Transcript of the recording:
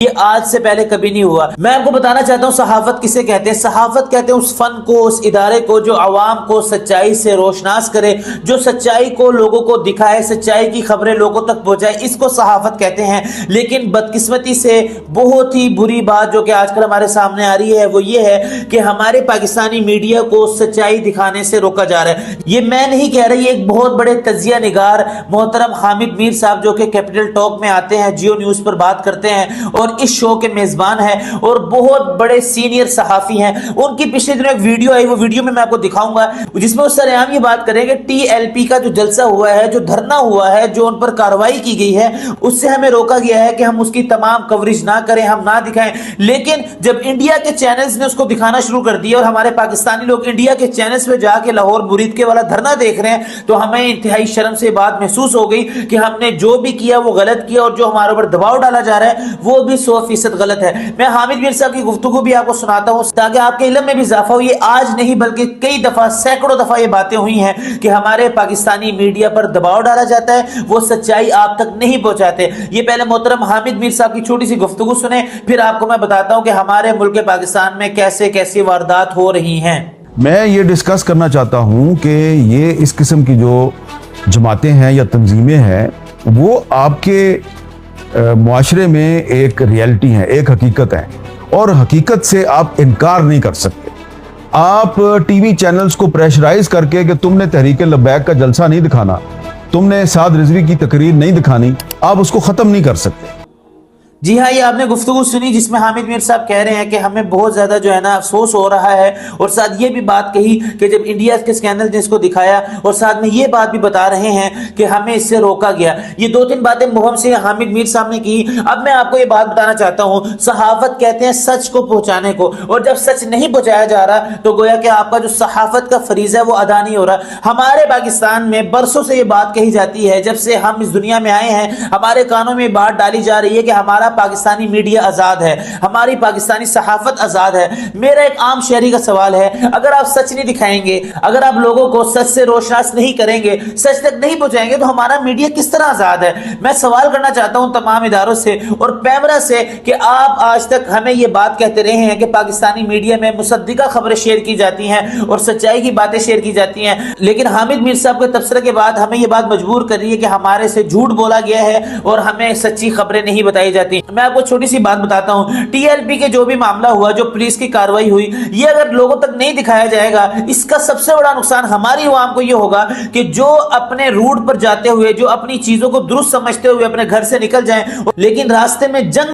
یہ آج سے پہلے کبھی نہیں ہوا۔ میں آپ کو بتانا چاہتا ہوں صحافت کسے کہتے ہیں۔ صحافت کہتے ہیں اس فن کو، اس ادارے کو جو عوام کو سچائی سے روشناس کرے، جو سچائی کو لوگوں کو دکھائے، سچائی کی خبریں لوگوں تک پہنچائے، اس کو صحافت کہتے ہیں۔ لیکن بدقسمتی سے بہت ہی بری بات جو کہ آج کل ہمارے سامنے آ رہی ہے وہ یہ ہے کہ ہمارے پاکستانی میڈیا کو سچائی دکھانے سے روکا جا رہا ہے۔ یہ میں نہیں کہہ رہا، یہ ایک بہت بڑے تجزیہ نگار محترم حامد میر صاحب جو کہ کیپٹل ٹاک میں آتے ہیں، جیو نیوز پر بات کرتے ہیں اور اس شو کے میزبان ہیں اور بہت بڑے سینئر صحافی ہیں، ان کی پچھلے دنوں ایک ویڈیو آئی، وہ ویڈیو میں آپ کو دکھاؤں گا، جس میں اس سرعام یہ بات کریں کہ ٹی ایل پی کا جو جلسہ ہوا ہے، جو دھرنا ہوا ہے، جو ان پر کارروائی کی گئی ہے، اس سے ہمیں روکا گیا ہے کہ ہم اس کی تمام کوریج نہ کریں، ہم نہ دکھائیں۔ لیکن جب انڈیا کے چینلز نے اس کو دکھانا شروع کر دیا اور ہمارے پاکستانی لوگ انڈیا کے چینلز پہ جا کے لاہور مرید کے والا دھرنا دیکھ رہے ہیں، تو ہمیں انتہائی شرم سے بات محسوس ہو گئی کہ ہم نے جو بھی کیا وہ غلط کیا، اور جو ہمارے اوپر دباؤ ڈالا جا رہا ہے وہ بھی 100% غلط ہے۔ میں حامد میر صاحب کی گفتگو بھی آپ کو سناتا ہوں تاکہ آپ کے علم میں بھی اضافہ ہو۔ یہ آج نہیں بلکہ کئی دفعہ، سینکڑوں دفعہ یہ باتیں ہوئی ہیں کہ ہمارے پاکستانی میڈیا پر دباؤ ڈالا جاتا ہے، وہ سچائی آپ تک نہیں پہنچاتے۔ یہ پہلے محترم حامد میر صاحب کی چھوٹی سی گفتگو سنیں، پھر آپ کو میں بتاتا ہوں کہ ہمارے ملک پاکستان میں کیسے کیسی واردات ہو رہی ہیں۔ میں یہ ڈسکس کرنا چاہتا ہوں کہ یہ اس قسم کی جو جماعتیں ہیں یا تنظیمیں ہیں وہ آپ کے معاشرے میں ایک ریئلٹی ہے، ایک حقیقت ہے، اور حقیقت سے آپ انکار نہیں کر سکتے۔ آپ ٹی وی چینلز کو پریشرائز کر کے کہ تم نے تحریک لبیک کا جلسہ نہیں دکھانا، تم نے سعد رضوی کی تقریر نہیں دکھانی، آپ اس کو ختم نہیں کر سکتے۔ جی ہاں، یہ آپ نے گفتگو سنی جس میں حامد میر صاحب کہہ رہے ہیں کہ ہمیں بہت زیادہ جو ہے نا افسوس ہو رہا ہے، اور ساتھ یہ بھی بات کہی کہ جب انڈیا کے اسکینڈل نے اس کو دکھایا، اور ساتھ میں یہ بات بھی بتا رہے ہیں کہ ہمیں اس سے روکا گیا۔ یہ دو تین باتیں مہم سے حامد میر صاحب نے کی۔ اب میں آپ کو یہ بات بتانا چاہتا ہوں، صحافت کہتے ہیں سچ کو پہنچانے کو، اور جب سچ نہیں پہنچایا جا رہا تو گویا کہ آپ کا جو صحافت کا فریضہ ہے وہ ادا نہیں ہو رہا۔ ہمارے پاکستان میں برسوں سے یہ بات کہی جاتی ہے، جب سے ہم اس دنیا میں آئے ہیں ہمارے کانوں میں بات ڈالی جا رہی ہے کہ ہمارا پاکستانی میڈیا آزاد ہے، ہماری پاکستانی صحافت آزاد ہے۔ میرا ایک عام شہری کا سوال ہے، اگر آپ سچ نہیں دکھائیں گے، اگر آپ لوگوں کو سچ سے روشناس نہیں کریں گے، سچ تک نہیں پہنچائیں گے، تو ہمارا میڈیا کس طرح آزاد ہے؟ میں سوال کرنا چاہتا ہوں تمام اداروں سے اور پیمرا سے کہ آپ آج تک ہمیں یہ بات کہتے رہے ہیں کہ پاکستانی میڈیا میں مصدقہ خبریں شیئر کی جاتی ہیں اور سچائی کی باتیں شیئر کی جاتی ہیں، لیکن حامد میر صاحب کے تبصرے کے بعد ہمیں یہ بات مجبور کر رہی ہے کہ ہمارے سے جھوٹ بولا گیا ہے اور ہمیں سچی خبریں نہیں بتائی جاتی۔ میں آپ کو چھوٹی سی بات بتاتا ہوں، ٹی ایل پی کے جو بھی معاملہ ہوا، جو پولیس کی کارروائی ہوئی، یہ اگر لوگوں تک نہیں دکھایا جائے گا، اس کا سب سے بڑا نقصان ہماری عوام کو یہ ہوگا کہ جو اپنے روٹ پر جاتے ہوئے، جو اپنی چیزوں کو درست سمجھتے ہوئے اپنے گھر سے نکل جائیں، لیکن راستے میں جنگ